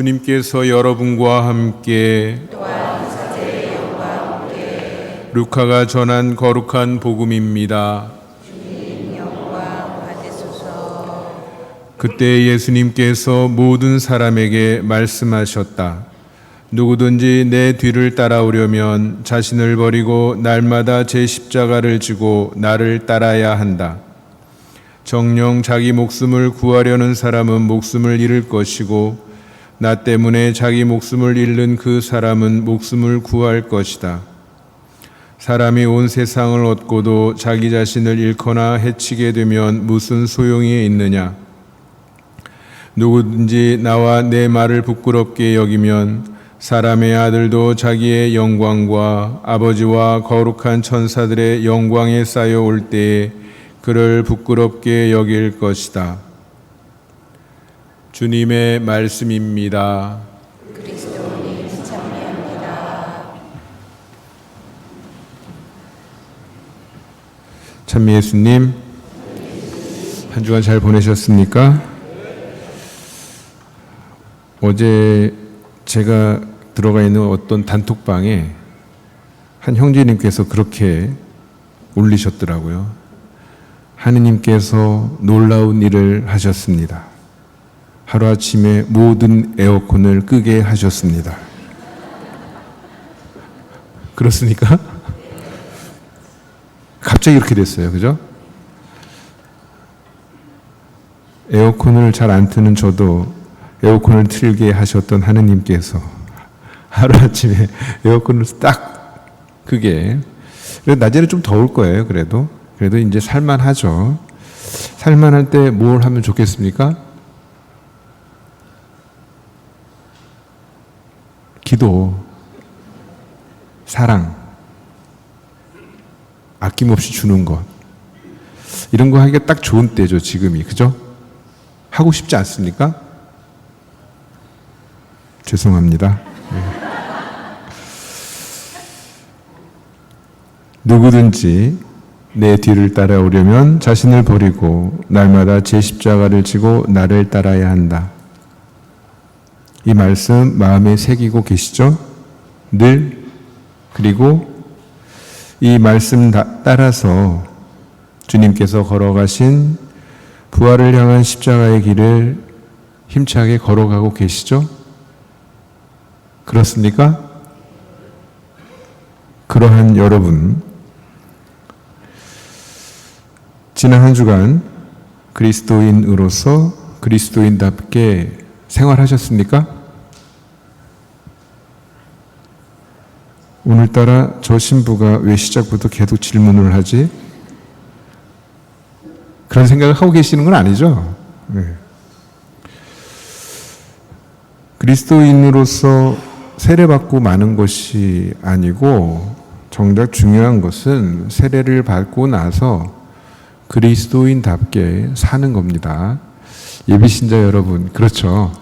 주님께서 여러분과 함께 또한 사제의 영과 함께 루카가 전한 거룩한 복음입니다. 주님 영광 받으소서. 그때 예수님께서 모든 사람에게 말씀하셨다. 누구든지 내 뒤를 따라오려면 자신을 버리고 날마다 제 십자가를 지고 나를 따라야 한다. 정녕 자기 목숨을 구하려는 사람은 목숨을 잃을 것이고 나 때문에 자기 목숨을 잃는 그 사람은 목숨을 구할 것이다. 사람이 온 세상을 얻고도 자기 자신을 잃거나 해치게 되면 무슨 소용이 있느냐? 누구든지 나와 내 말을 부끄럽게 여기면 사람의 아들도 자기의 영광과 아버지와 거룩한 천사들의 영광에 쌓여올 때에 그를 부끄럽게 여길 것이다. 주님의 말씀입니다. 그리스도님 찬미합니다. 찬미 예수님, 한 주간 잘 보내셨습니까? 어제 제가 들어가 있는 어떤 단톡방에 한 형제님께서 그렇게 올리셨더라고요. 하느님께서 놀라운 일을 하셨습니다. 하루아침에 모든 에어컨을 끄게 하셨습니다. 그렇습니까? 갑자기 이렇게 됐어요. 그죠? 에어컨을 잘 안 트는 저도 에어컨을 틀게 하셨던 하느님께서 하루아침에 에어컨을 딱 끄게. 낮에는 좀 더울 거예요. 그래도 이제 살만하죠. 살만할 때 뭘 하면 좋겠습니까? 기도, 사랑, 아낌없이 주는 것, 이런 거 하기가 딱 좋은 때죠. 지금이. 그죠? 하고 싶지 않습니까? 죄송합니다. 누구든지 내 뒤를 따라오려면 자신을 버리고 날마다 제 십자가를 지고 나를 따라야 한다. 이 말씀 마음에 새기고 계시죠? 늘. 그리고 이 말씀 따라서 주님께서 걸어가신 부활을 향한 십자가의 길을 힘차게 걸어가고 계시죠? 그렇습니까? 그러한 여러분, 지난 한 주간 그리스도인으로서 그리스도인답게 생활하셨습니까? 오늘따라 저 신부가 왜 시작부터 계속 질문을 하지? 그런 생각을 하고 계시는 건 아니죠? 네. 그리스도인으로서 세례받고 마는 것이 아니고 정작 중요한 것은 세례를 받고 나서 그리스도인답게 사는 겁니다. 예비신자 여러분, 그렇죠?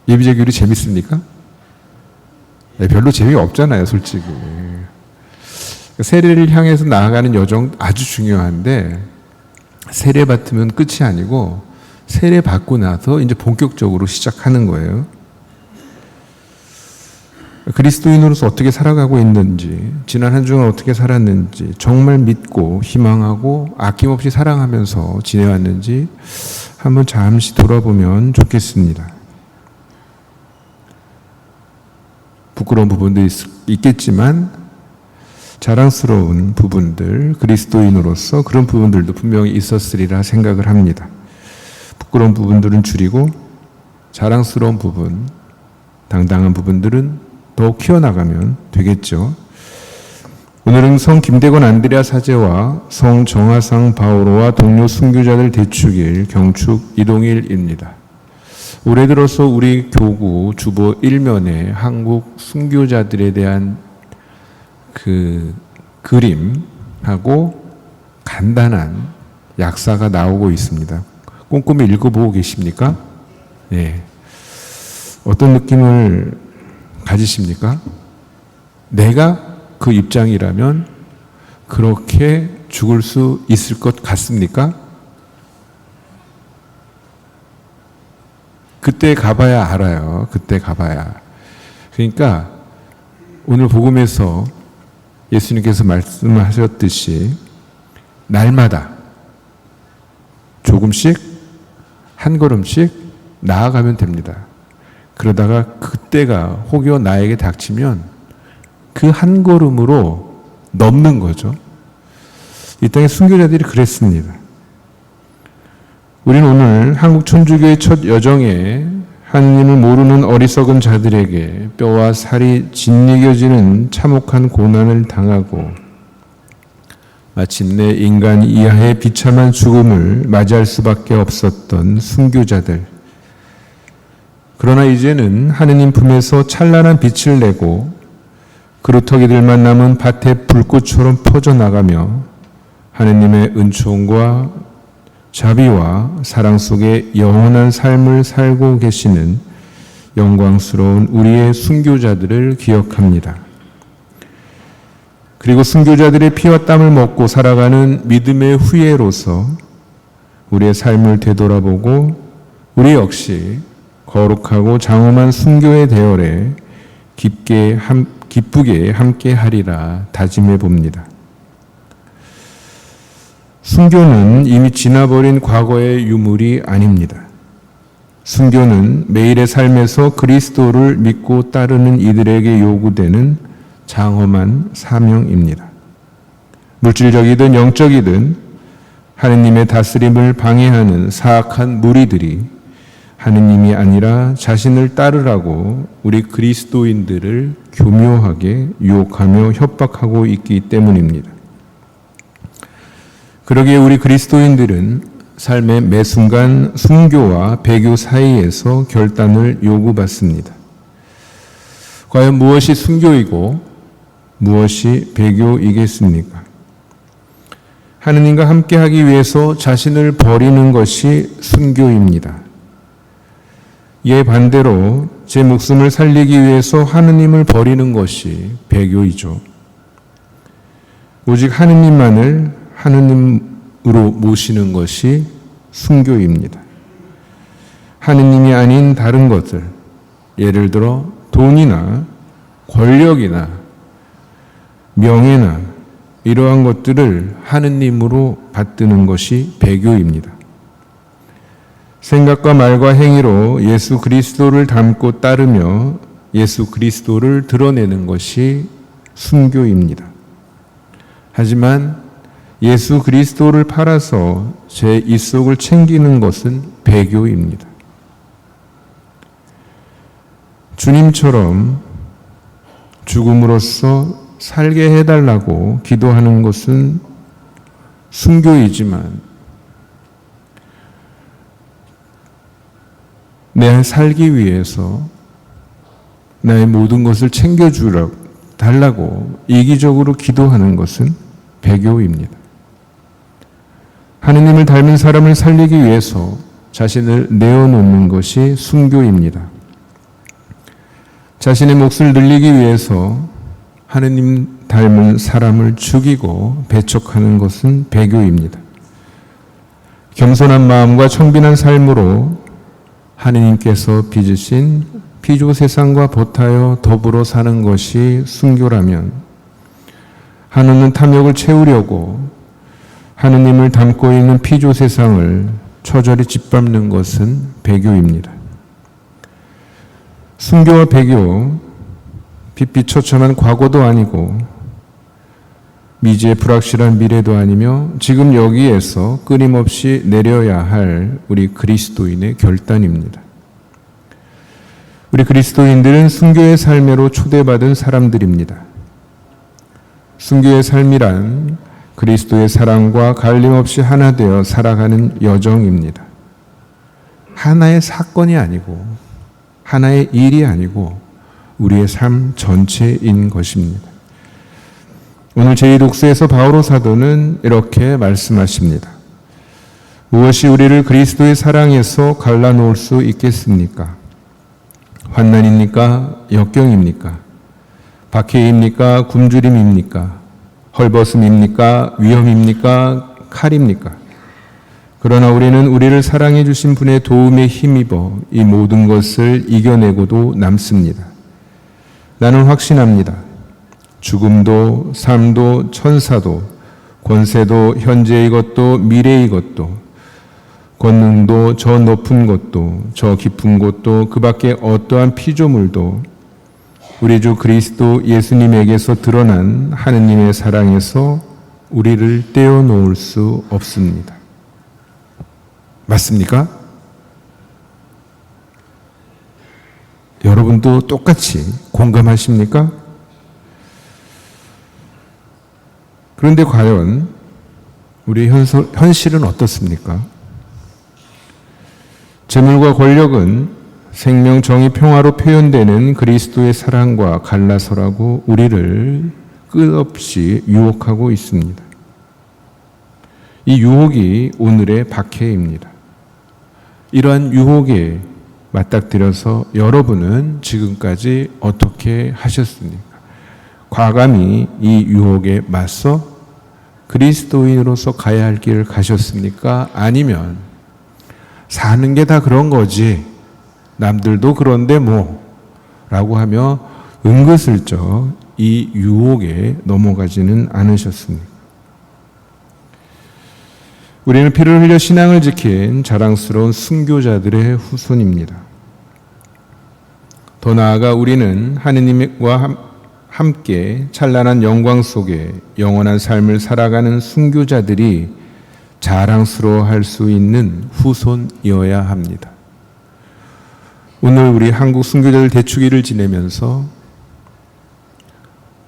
예비제교리 재밌습니까? 네, 별로 재미가 없잖아요, 솔직히. 세례를 향해서 나아가는 여정 아주 중요한데 세례 받으면 끝이 아니고 세례 받고 나서 이제 본격적으로 시작하는 거예요. 그리스도인으로서 어떻게 살아가고 있는지, 지난 한 주간 어떻게 살았는지, 정말 믿고 희망하고 아낌없이 사랑하면서 지내왔는지 한번 잠시 돌아보면 좋겠습니다. 부끄러운 부분도 있겠지만 자랑스러운 부분들, 그리스도인으로서 그런 부분들도 분명히 있었으리라 생각을 합니다. 부끄러운 부분들은 줄이고 자랑스러운 부분, 당당한 부분들은 더 키워나가면 되겠죠. 오늘은 성 김대건 안드레아 사제와 성 정하상 바오로와 동료 순교자들 대축일 경축 이동일입니다. 올해 들어서 우리 교구 주보 1면에 한국 순교자들에 대한 그 그림하고 간단한 약사가 나오고 있습니다. 꼼꼼히 읽어보고 계십니까? 네. 어떤 느낌을 가지십니까? 내가 그 입장이라면 그렇게 죽을 수 있을 것 같습니까? 그때 가봐야 알아요. 그때 가봐야. 그러니까 오늘 복음에서 예수님께서 말씀하셨듯이 날마다 조금씩 한 걸음씩 나아가면 됩니다. 그러다가 그때가 혹여 나에게 닥치면 그 한 걸음으로 넘는 거죠. 이 땅의 순교자들이 그랬습니다. 우리는 오늘 한국 천주교의 첫 여정에 하느님을 모르는 어리석은 자들에게 뼈와 살이 짓이겨지는 참혹한 고난을 당하고 마침내 인간 이하의 비참한 죽음을 맞이할 수밖에 없었던 순교자들. 그러나 이제는 하느님 품에서 찬란한 빛을 내고 그루터기들만 남은 밭의 불꽃처럼 퍼져나가며 하느님의 은총과 자비와 사랑 속에 영원한 삶을 살고 계시는 영광스러운 우리의 순교자들을 기억합니다. 그리고 순교자들의 피와 땀을 먹고 살아가는 믿음의 후예로서 우리의 삶을 되돌아보고 우리 역시 거룩하고 장엄한 순교의 대열에 기쁘게 함께 하리라 다짐해 봅니다. 순교는 이미 지나버린 과거의 유물이 아닙니다. 순교는 매일의 삶에서 그리스도를 믿고 따르는 이들에게 요구되는 장엄한 사명입니다. 물질적이든 영적이든 하느님의 다스림을 방해하는 사악한 무리들이 하느님이 아니라 자신을 따르라고 우리 그리스도인들을 교묘하게 유혹하며 협박하고 있기 때문입니다. 그러기에 우리 그리스도인들은 삶의 매 순간 순교와 배교 사이에서 결단을 요구받습니다. 과연 무엇이 순교이고 무엇이 배교이겠습니까? 하느님과 함께하기 위해서 자신을 버리는 것이 순교입니다. 이에 반대로 제 목숨을 살리기 위해서 하느님을 버리는 것이 배교이죠. 오직 하느님만을 하느님으로 모시는 것이 순교입니다. 하느님이 아닌 다른 것들, 예를 들어 돈이나 권력이나 명예나 이러한 것들을 하느님으로 받드는 것이 배교입니다. 생각과 말과 행위로 예수 그리스도를 닮고 따르며 예수 그리스도를 드러내는 것이 순교입니다. 하지만 예수 그리스도를 팔아서 제 입속을 챙기는 것은 배교입니다. 주님처럼 죽음으로써 살게 해달라고 기도하는 것은 순교이지만 내 살기 위해서 나의 모든 것을 챙겨달라고 이기적으로 기도하는 것은 배교입니다. 하느님을 닮은 사람을 살리기 위해서 자신을 내어놓는 것이 순교입니다. 자신의 몫을 늘리기 위해서 하느님 닮은 사람을 죽이고 배척하는 것은 배교입니다. 겸손한 마음과 청빈한 삶으로 하느님께서 빚으신 피조 세상과 보타여 더불어 사는 것이 순교라면 한없는 탐욕을 채우려고 하느님을 닮고 있는 피조 세상을 처절히 짓밟는 것은 배교입니다. 순교와 배교, 핏빛처참한 과거도 아니고 미지의 불확실한 미래도 아니며 지금 여기에서 끊임없이 내려야 할 우리 그리스도인의 결단입니다. 우리 그리스도인들은 순교의 삶으로 초대받은 사람들입니다. 순교의 삶이란 그리스도의 사랑과 갈림없이 하나 되어 살아가는 여정입니다. 하나의 사건이 아니고 하나의 일이 아니고 우리의 삶 전체인 것입니다. 오늘 제2독서에서 바오로 사도는 이렇게 말씀하십니다. 무엇이 우리를 그리스도의 사랑에서 갈라놓을 수 있겠습니까? 환난입니까? 역경입니까? 박해입니까? 굶주림입니까? 헐벗음입니까? 위험입니까? 칼입니까? 그러나 우리는 우리를 사랑해 주신 분의 도움에 힘입어 이 모든 것을 이겨내고도 남습니다. 나는 확신합니다. 죽음도 삶도 천사도 권세도 현재의 것도 미래의 것도 권능도 저 높은 곳도 저 깊은 곳도 그 밖에 어떠한 피조물도 우리 주 그리스도 예수님에게서 드러난 하느님의 사랑에서 우리를 떼어놓을 수 없습니다. 맞습니까? 여러분도 똑같이 공감하십니까? 그런데 과연 우리 현실은 어떻습니까? 재물과 권력은 생명, 정의, 평화로 표현되는 그리스도의 사랑과 갈라서라고 우리를 끝없이 유혹하고 있습니다. 이 유혹이 오늘의 박해입니다. 이러한 유혹에 맞닥뜨려서 여러분은 지금까지 어떻게 하셨습니까? 과감히 이 유혹에 맞서 그리스도인으로서 가야 할 길을 가셨습니까? 아니면 사는 게 다 그런 거지, 남들도 그런데 뭐 라고 하며 은근슬쩍 이 유혹에 넘어가지는 않으셨습니까? 우리는 피를 흘려 신앙을 지킨 자랑스러운 순교자들의 후손입니다. 더 나아가 우리는 하느님과 함께 찬란한 영광 속에 영원한 삶을 살아가는 순교자들이 자랑스러워할 수 있는 후손이어야 합니다. 오늘 우리 한국 순교자들 대축일을 지내면서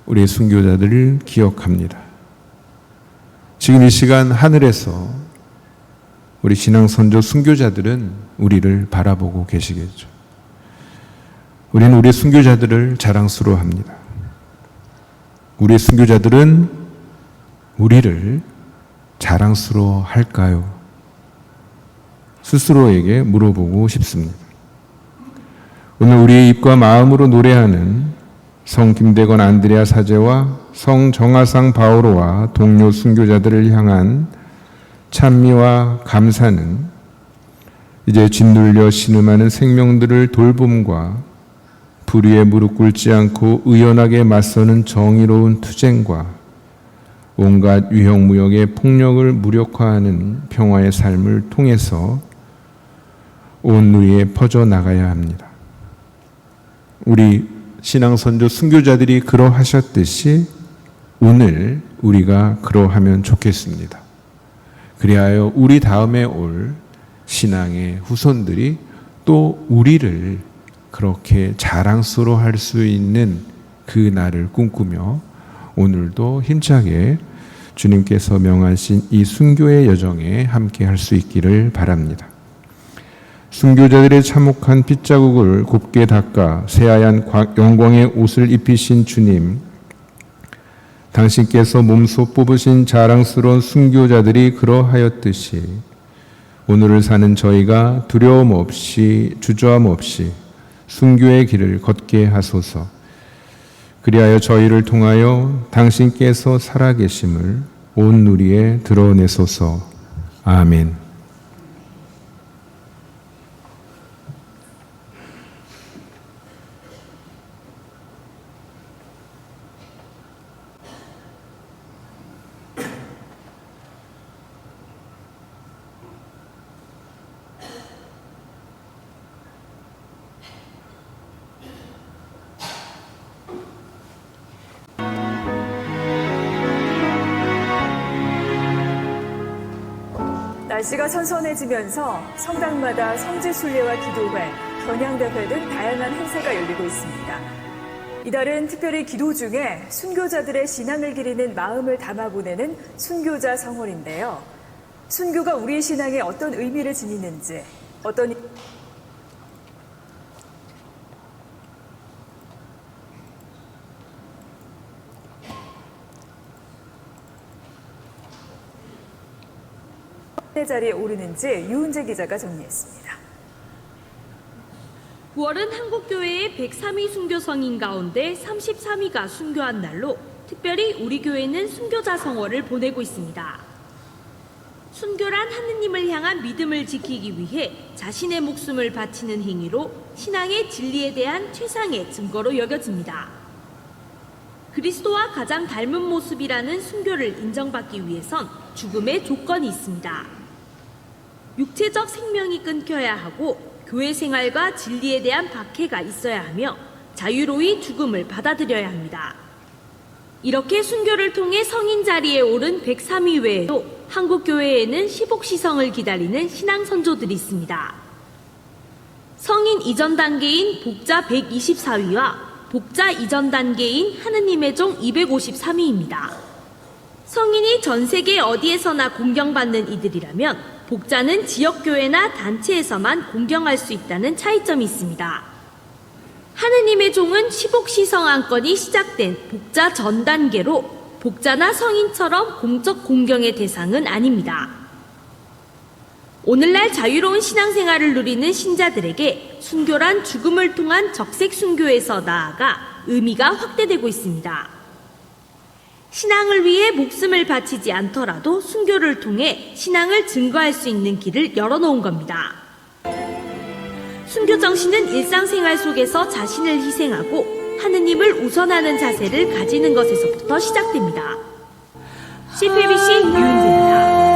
우리 순교자들을 기억합니다. 지금 이 시간 하늘에서 우리 신앙선조 순교자들은 우리를 바라보고 계시겠죠. 우리는 우리 순교자들을 자랑스러워합니다. 우리 순교자들은 우리를 자랑스러워할까요? 스스로에게 물어보고 싶습니다. 오늘 우리의 입과 마음으로 노래하는 성 김대건 안드레아 사제와 성 정하상 바오로와 동료 순교자들을 향한 찬미와 감사는 이제 짓눌려 신음하는 생명들을 돌봄과 불의에 무릎 꿇지 않고 의연하게 맞서는 정의로운 투쟁과 온갖 유형무역의 폭력을 무력화하는 평화의 삶을 통해서 온 누리에 퍼져나가야 합니다. 우리 신앙선조 순교자들이 그러하셨듯이 오늘 우리가 그러하면 좋겠습니다. 그리하여 우리 다음에 올 신앙의 후손들이 또 우리를 그렇게 자랑스러워할 수 있는 그 날을 꿈꾸며 오늘도 힘차게 주님께서 명하신 이 순교의 여정에 함께 할 수 있기를 바랍니다. 순교자들의 참혹한 핏자국을 곱게 닦아 새하얀 영광의 옷을 입히신 주님, 당신께서 몸소 뽑으신 자랑스러운 순교자들이 그러하였듯이 오늘을 사는 저희가 두려움 없이 주저함 없이 순교의 길을 걷게 하소서. 그리하여 저희를 통하여 당신께서 살아계심을 온 누리에 드러내소서. 아멘. 날씨가 선선해지면서 성당마다 성지순례와 기도회, 겨냥대회 등 다양한 행사가 열리고 있습니다. 이달은 특별히 기도 중에 순교자들의 신앙을 기리는 마음을 담아 보내는 순교자 성월인데요. 순교가 우리 신앙에 어떤 의미를 지니는지, 어떤 자리에 오르는지 유은재 기자가 정리했습니다. 9월은 한국교회의 103위 순교성인 가운데 33위가 순교한 날로 특별히 우리 교회는 순교자 성월을 보내고 있습니다. 순결한 하느님을 향한 믿음을 지키기 위해 자신의 목숨을 바치는 행위로 신앙의 진리에 대한 최상의 증거로 여겨집니다. 그리스도와 가장 닮은 모습이라는 순교를 인정받기 위해선 죽음의 조건이 있습니다. 육체적 생명이 끊겨야 하고 교회 생활과 진리에 대한 박해가 있어야 하며 자유로이 죽음을 받아들여야 합니다. 이렇게 순교를 통해 성인 자리에 오른 103위 외에도 한국 교회에는 시복시성을 기다리는 신앙 선조들이 있습니다. 성인 이전 단계인 복자 124위와 복자 이전 단계인 하느님의 종 253위입니다. 성인이 전 세계 어디에서나 공경받는 이들이라면 복자는 지역교회나 단체에서만 공경할 수 있다는 차이점이 있습니다. 하느님의 종은 시복시성 안건이 시작된 복자 전 단계로 복자나 성인처럼 공적 공경의 대상은 아닙니다. 오늘날 자유로운 신앙생활을 누리는 신자들에게 순교란 죽음을 통한 적색 순교에서 나아가 의미가 확대되고 있습니다. 신앙을 위해 목숨을 바치지 않더라도 순교를 통해 신앙을 증거할 수 있는 길을 열어놓은 겁니다. 순교 정신은 일상생활 속에서 자신을 희생하고 하느님을 우선하는 자세를 가지는 것에서부터 시작됩니다. CPBC 유은지입니다.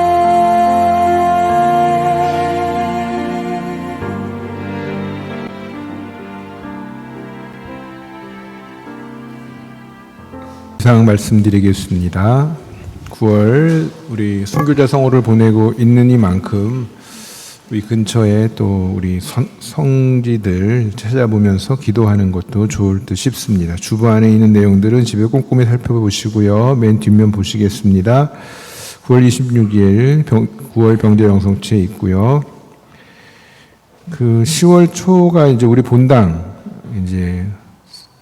이상 말씀드리겠습니다. 9월 우리 순교자 성호를 보내고 있는 이만큼 우리 근처에 또 우리 성지들 찾아보면서 기도하는 것도 좋을 듯 싶습니다. 주보 안에 있는 내용들은 집에 꼼꼼히 살펴보시고요. 맨 뒷면 보시겠습니다. 9월 26일 9월 병제 영성체에 있고요. 그 10월 초가 이제 우리 본당 이제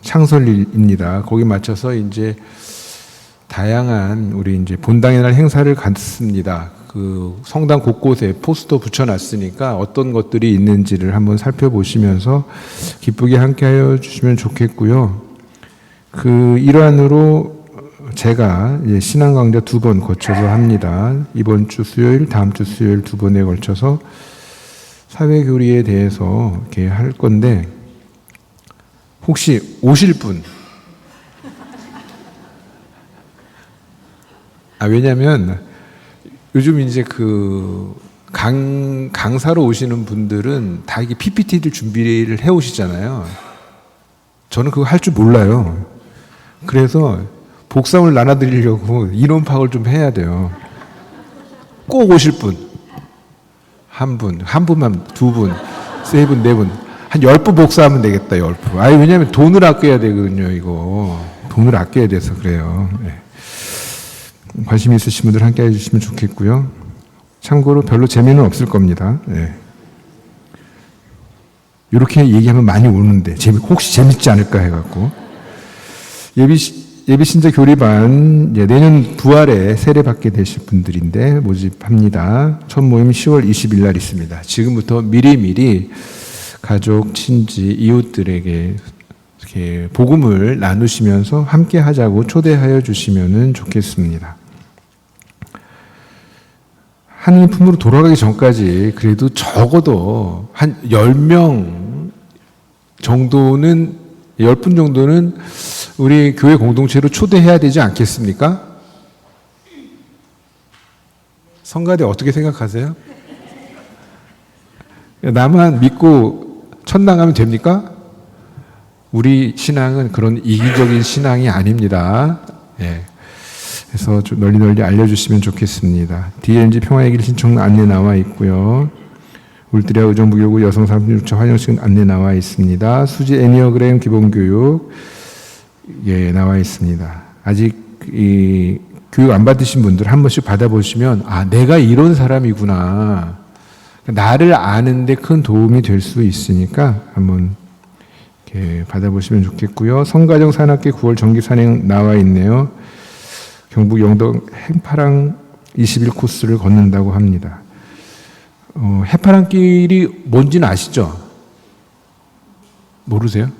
창설일입니다. 거기 맞춰서 이제 다양한 우리 이제 본당의 날 행사를 갖습니다. 그 성당 곳곳에 포스터 붙여놨으니까 어떤 것들이 있는지를 한번 살펴보시면서 기쁘게 함께하여 주시면 좋겠고요. 그 일환으로 제가 이제 신앙 강좌 2번 거쳐서 합니다. 이번 주 수요일, 다음 주 수요일 2번에 걸쳐서 사회교리에 대해서 이렇게 할 건데 혹시 오실 분? 왜냐면 요즘 이제 그 강사로 오시는 분들은 다 이게 PPT를 준비를 해 오시잖아요. 저는 그거 할 줄 몰라요. 그래서 복상을 나눠드리려고 인원 파악을 좀 해야 돼요. 꼭 오실 분. 한 분만, 2분, 3분, 4분. 한 10분 복사하면 되겠다, 10분. 왜냐면 돈을 아껴야 되거든요, 이거. 돈을 아껴야 돼서 그래요. 네. 관심 있으신 분들 함께 해주시면 좋겠고요. 참고로 별로 재미는 없을 겁니다. 네. 이렇게 얘기하면 많이 오는데, 혹시 재밌지 않을까 해갖고. 예비신자 교리반, 내년 부활에 세례받게 되실 분들인데, 모집합니다. 첫 모임 10월 20일 날 있습니다. 지금부터 미리미리 가족, 친지, 이웃들에게 이렇게 복음을 나누시면서 함께 하자고 초대하여 주시면 좋겠습니다. 하느님 품으로 돌아가기 전까지 그래도 적어도 한 10명 정도는, 10분 정도는 우리 교회 공동체로 초대해야 되지 않겠습니까? 성가대 어떻게 생각하세요? 나만 믿고 천당 가면 됩니까? 우리 신앙은 그런 이기적인 신앙이 아닙니다. 예. 그래서 좀 널리 알려주시면 좋겠습니다. DLG 평화의 길 신청 안내 나와 있고요. 울트리아 의정부교구 여성사업육처 환영식 안내 나와 있습니다. 수지 애니어그램 기본교육 나와 있습니다. 아직 이 교육 안 받으신 분들 한 번씩 받아보시면 내가 이런 사람이구나. 나를 아는데 큰 도움이 될 수 있으니까 한번 이렇게 받아보시면 좋겠고요. 성가정 산악계 9월 정기 산행 나와 있네요. 경북 영덕 해파랑 21코스를 걷는다고 합니다. 해파랑길이 뭔지는 아시죠? 모르세요?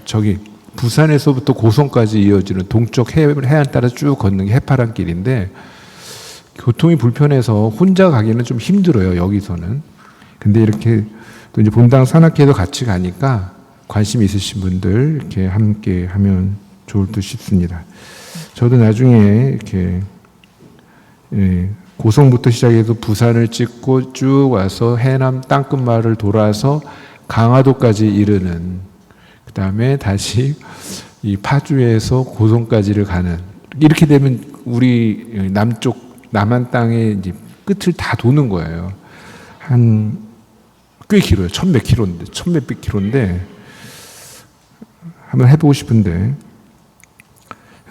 저기 부산에서부터 고성까지 이어지는 동쪽 해안 따라 쭉 걷는 게 해파랑길인데 교통이 불편해서 혼자 가기는 좀 힘들어요, 여기서는. 근데 이렇게 또 이제 본당 산악회도 같이 가니까 관심 있으신 분들 이렇게 함께 하면 좋을 듯 싶습니다. 저도 나중에 이렇게 고성부터 시작해서 부산을 찍고 쭉 와서 해남 땅끝마을을 돌아서 강화도까지 이르는, 그 다음에 다시 이 파주에서 고성까지를 가는, 이렇게 되면 우리 남한 땅의 이제 끝을 다 도는 거예요. 꽤 길어요. 1000몇 킬로인데, 1000몇백 킬로인데, 한번 해보고 싶은데,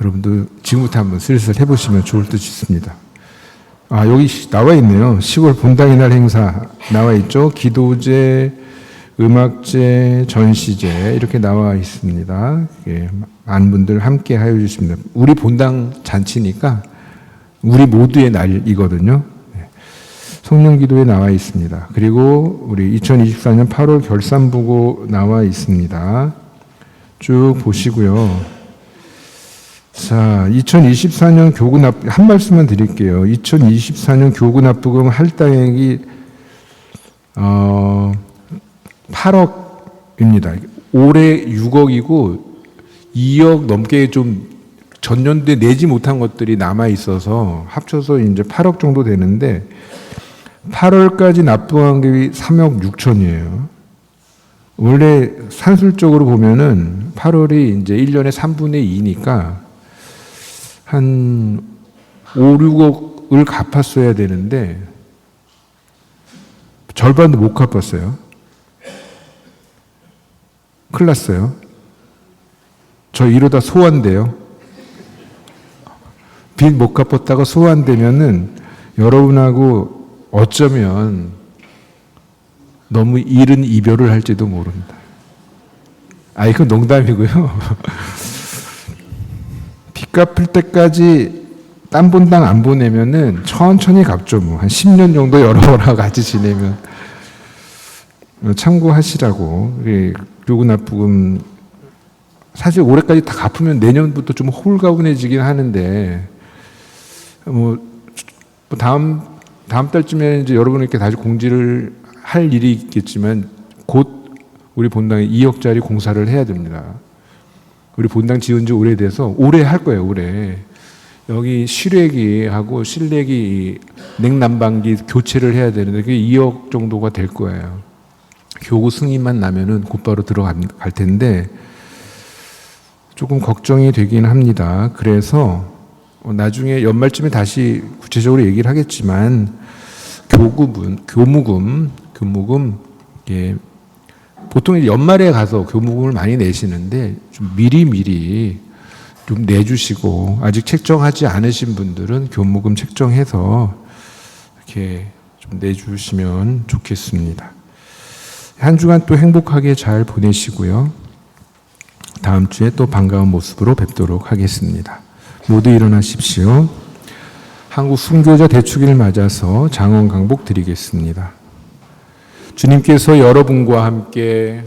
여러분도 지금부터 한번 슬슬 해보시면 좋을 듯 싶습니다. 여기 나와 있네요. 10월 본당의 날 행사 나와 있죠. 기도제, 음악제, 전시제 이렇게 나와 있습니다. 예, 많은 분들 함께 하여 주십니다. 우리 본당 잔치니까 우리 모두의 날이거든요. 성령기도에 나와 있습니다. 그리고 우리 2024년 8월 결산부고 나와 있습니다. 쭉 보시고요. 자, 2024년 교구 한 말씀만 드릴게요. 2024년 교구 납부금 할당액이 8억입니다. 올해 6억이고 2억 넘게 좀 전년도에 내지 못한 것들이 남아 있어서 합쳐서 이제 8억 정도 되는데 8월까지 납부한 게 3억 6천이에요. 원래 산술적으로 보면은 8월이 이제 1년에 3분의 2니까 한 5, 6억을 갚았어야 되는데 절반도 못 갚았어요. 큰일 났어요. 저 이러다 소환돼요. 빚 못 갚았다가 소환되면은 여러분하고 어쩌면 너무 이른 이별을 할지도 모른다. 이건 농담이고요. 빚 갚을 때까지 딴 본당 안 보내면은 천천히 갚죠. 뭐. 한 10년 정도 여러분하고 같이 지내면. 참고하시라고. 교구 납부금 사실 올해까지 다 갚으면 내년부터 좀 홀가분해지긴 하는데 다음 달쯤에 이제 여러분께 다시 공지를 할 일이 있겠지만 곧 우리 본당에 2억짜리 공사를 해야 됩니다. 우리 본당 지은 지 오래돼서 올해 할 거예요. 올해 여기 실외기하고 실내기 냉난방기 교체를 해야 되는데 그게 2억 정도가 될 거예요. 교구 승인만 나면은 곧바로 들어갈 텐데 조금 걱정이 되긴 합니다. 그래서 나중에 연말쯤에 다시 구체적으로 얘기를 하겠지만 교무금 예, 보통 연말에 가서 교무금을 많이 내시는데 좀 미리 좀 내주시고 아직 책정하지 않으신 분들은 교무금 책정해서 이렇게 좀 내주시면 좋겠습니다. 한 주간 또 행복하게 잘 보내시고요. 다음 주에 또 반가운 모습으로 뵙도록 하겠습니다. 모두 일어나십시오. 한국 순교자 대축일을 맞아서 장원 강복 드리겠습니다. 주님께서 여러분과 함께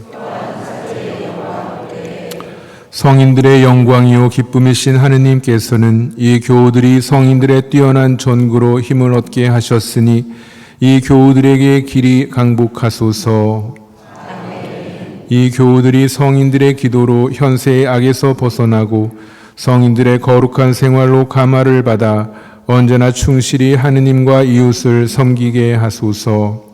성인들의 영광이요 기쁨이신 하느님께서는 이 교우들이 성인들의 뛰어난 전구로 힘을 얻게 하셨으니 이 교우들에게 길이 강복하소서. 이 교우들이 성인들의 기도로 현세의 악에서 벗어나고 성인들의 거룩한 생활로 감화를 받아 언제나 충실히 하느님과 이웃을 섬기게 하소서.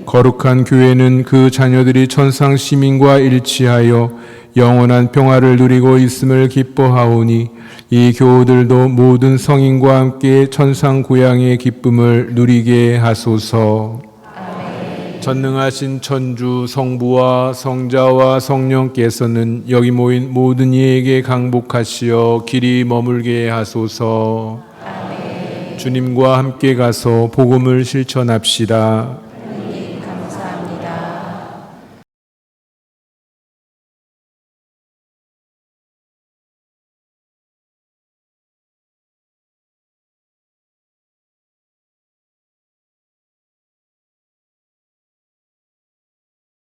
거룩한 교회는 그 자녀들이 천상 시민과 일치하여 영원한 평화를 누리고 있음을 기뻐하오니 이 교우들도 모든 성인과 함께 천상 고향의 기쁨을 누리게 하소서. 전능하신 천주 성부와 성자와 성령께서는 여기 모인 모든 이에게 강복하시어 길이 머물게 하소서. 주님과 함께 가서 복음을 실천합시다.